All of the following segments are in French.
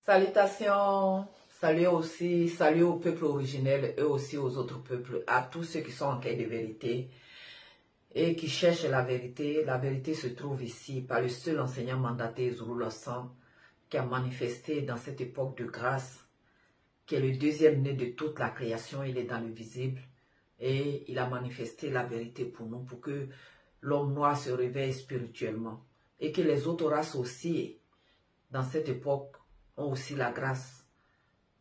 Salutations, salut au peuple originel et aussi aux autres peuples, à tous ceux qui sont en quête de vérité et qui cherchent la vérité. La vérité se trouve ici par le seul enseignant mandaté Zulu Lossan qui a manifesté dans cette époque de grâce, qui est le deuxième né de toute la création. Il est dans le visible et il a manifesté la vérité pour nous, pour que l'homme noir se réveille spirituellement et que les autres races aussi, dans cette époque, ont aussi la grâce.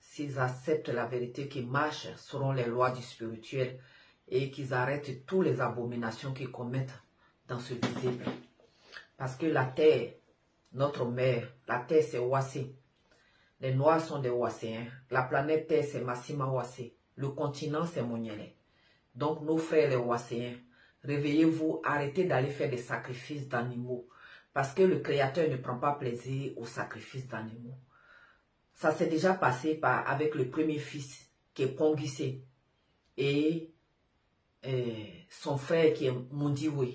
S'ils acceptent la vérité, qu'ils marchent selon les lois du spirituel et qu'ils arrêtent toutes les abominations qu'ils commettent dans ce visible. Parce que la terre, notre mère, la terre c'est Ouassé. Les noirs sont des Ouasséens. La planète Terre c'est Massima Ouassé. Le continent c'est Monielé. Donc nos frères les Ouasséens, réveillez-vous, arrêtez d'aller faire des sacrifices d'animaux. Parce que le Créateur ne prend pas plaisir aux sacrifices d'animaux. Ça s'est déjà passé avec le premier fils qui est Ponguissé et son frère qui est Mundiwe,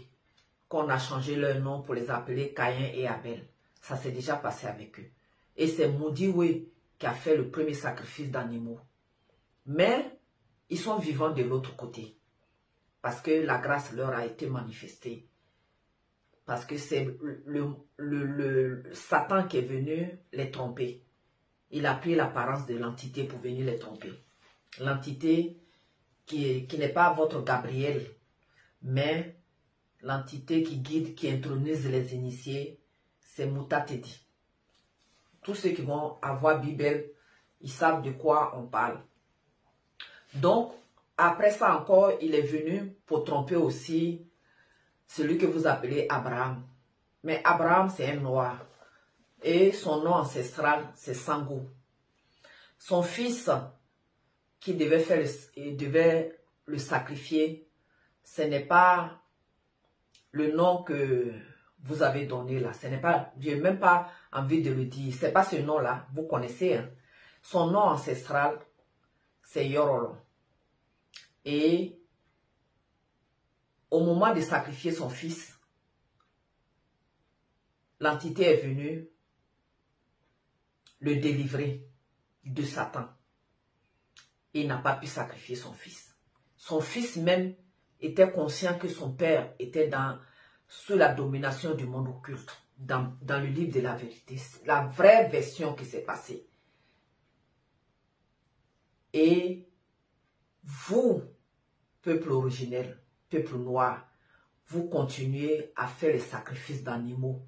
qu'on a changé leur nom pour les appeler Caïn et Abel. Ça s'est déjà passé avec eux. Et c'est Mundiwe qui a fait le premier sacrifice d'animaux. Mais ils sont vivants de l'autre côté. Parce que la grâce leur a été manifestée. Parce que c'est le Satan qui est venu les tromper. Il a pris l'apparence de l'entité pour venir les tromper. L'entité qui n'est pas votre Gabriel, mais l'entité qui guide, qui intronise les initiés, c'est Mutatedi. Tous ceux qui vont avoir Bible, ils savent de quoi on parle. Donc, après ça encore, il est venu pour tromper aussi celui que vous appelez Abraham. Mais Abraham, c'est un noir. Et son nom ancestral, c'est Sangou. Son fils, qui devait le sacrifier, ce n'est pas le nom que vous avez donné là. Ce n'est pas, je n'ai même pas envie de le dire. Ce n'est pas ce nom-là, vous connaissez. Hein? Son nom ancestral, c'est Yorolo. Et au moment de sacrifier son fils, l'entité est venue le délivrer de Satan. Il n'a pas pu sacrifier son fils. Son fils même était conscient que son père était sous la domination du monde occulte, dans le livre de la vérité. La vraie version qui s'est passée. Et vous, peuple originel, peuple noir, vous continuez à faire les sacrifices d'animaux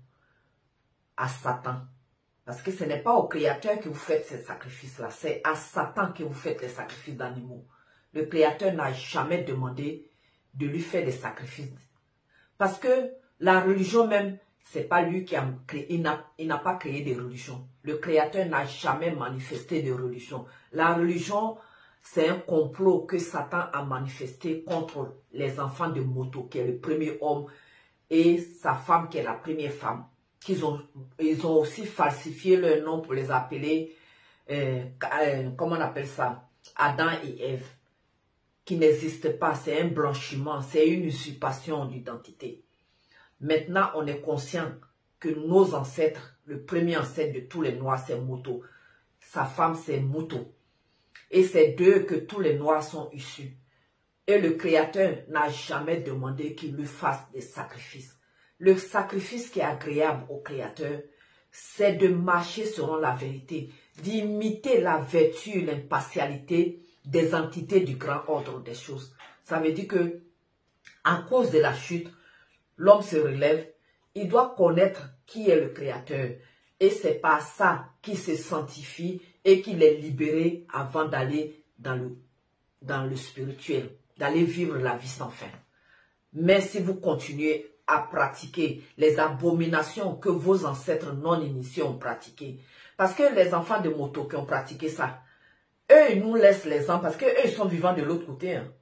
à Satan. Parce que ce n'est pas au Créateur que vous faites ces sacrifices-là, c'est à Satan que vous faites les sacrifices d'animaux. Le Créateur n'a jamais demandé de lui faire des sacrifices. Parce que la religion même, c'est pas lui qui a créé, il n'a pas créé des religions. Le Créateur n'a jamais manifesté de religion. La religion, c'est un complot que Satan a manifesté contre les enfants de Moto, qui est le premier homme, et sa femme qui est la première femme. Ils ont aussi falsifié leur nom pour les appeler, comment on appelle ça, Adam et Ève, qui n'existent pas. C'est un blanchiment, c'est une usurpation d'identité. Maintenant, on est conscient que nos ancêtres, le premier ancêtre de tous les Noirs, c'est Moto. Sa femme, c'est Moto. Et c'est d'eux que tous les Noirs sont issus. Et le Créateur n'a jamais demandé qu'il lui fasse des sacrifices. Le sacrifice qui est agréable au Créateur, c'est de marcher selon la vérité, d'imiter la vertu, l'impartialité des entités du grand ordre des choses. Ça veut dire que, à cause de la chute, l'homme se relève, il doit connaître qui est le Créateur. Et c'est par ça qu'il se sanctifie et qu'il est libéré avant d'aller dans le spirituel, d'aller vivre la vie sans fin. Mais si vous continuez à pratiquer les abominations que vos ancêtres non initiés ont pratiquées. Parce que les enfants de Moto qui ont pratiqué ça, eux, ils nous laissent l'exemple parce qu'eux, ils sont vivants de l'autre côté. Hein.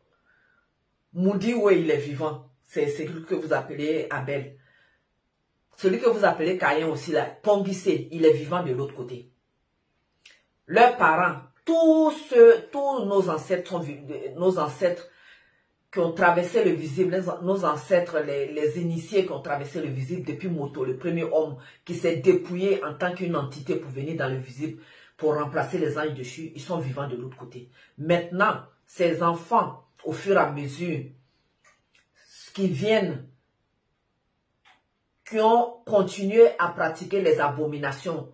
Moudi, oui, il est vivant. C'est celui que vous appelez Abel. Celui que vous appelez Caïn aussi, là, Ponguissé, il est vivant de l'autre côté. Leurs parents, tous nos ancêtres sont nos ancêtres qui ont traversé le visible, nos ancêtres, les initiés qui ont traversé le visible depuis Moto, le premier homme qui s'est dépouillé en tant qu'une entité pour venir dans le visible. pour remplacer les anges déchus, ils sont vivants de l'autre côté. Maintenant, ces enfants, au fur et à mesure, qui viennent, qui ont continué à pratiquer les abominations,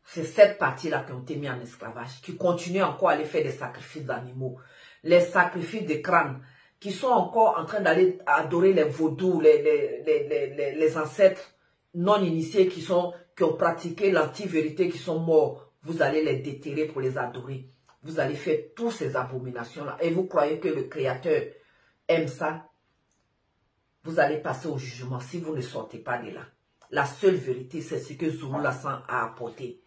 c'est cette partie-là qui ont été mis en esclavage, qui continuent encore à aller faire des sacrifices d'animaux, les sacrifices de crânes, qui sont encore en train d'aller adorer les vaudous, les ancêtres non initiés qui ont pratiqué l'anti-vérité, qui sont morts. Vous allez les déterrer pour les adorer. Vous allez faire toutes ces abominations-là. Et vous croyez que le Créateur aime ça? Vous allez passer au jugement si vous ne sortez pas de là. La seule vérité, c'est ce que Zulu Lassan a apporté.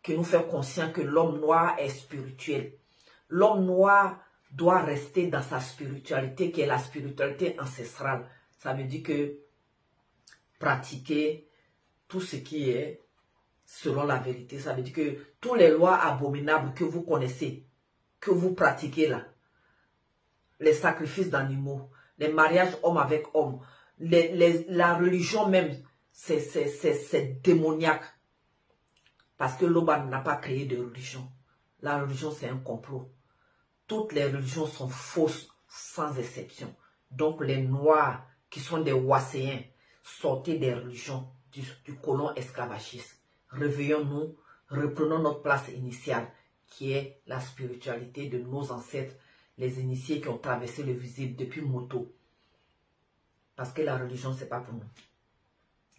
Qui nous fait conscient que l'homme noir est spirituel. L'homme noir doit rester dans sa spiritualité, qui est la spiritualité ancestrale. Ça veut dire que pratiquer tout ce qui est selon la vérité. Ça veut dire que toutes les lois abominables que vous connaissez, que vous pratiquez là, les sacrifices d'animaux, les mariages homme avec homme, la religion même, c'est démoniaque. Parce que l'Oba n'a pas créé de religion. La religion, c'est un complot. Toutes les religions sont fausses, sans exception. Donc, les Noirs, qui sont des Wasséens, sortez des religions du colon esclavagiste. Réveillons-nous, reprenons notre place initiale, qui est la spiritualité de nos ancêtres, les initiés qui ont traversé le visible depuis Moto. Parce que la religion, ce n'est pas pour nous.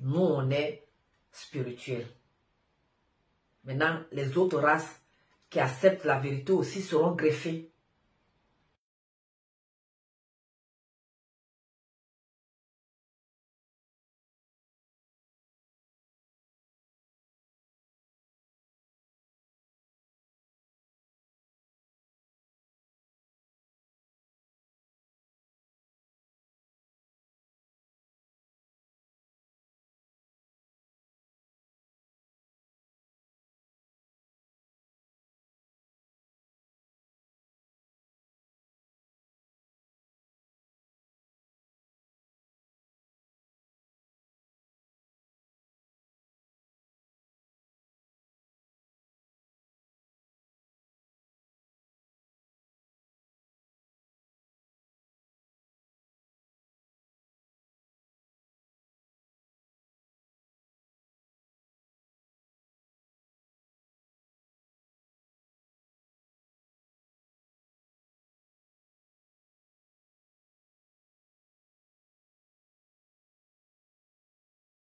Nous, on est spirituels. Maintenant, les autres races qui acceptent la vérité aussi seront greffées.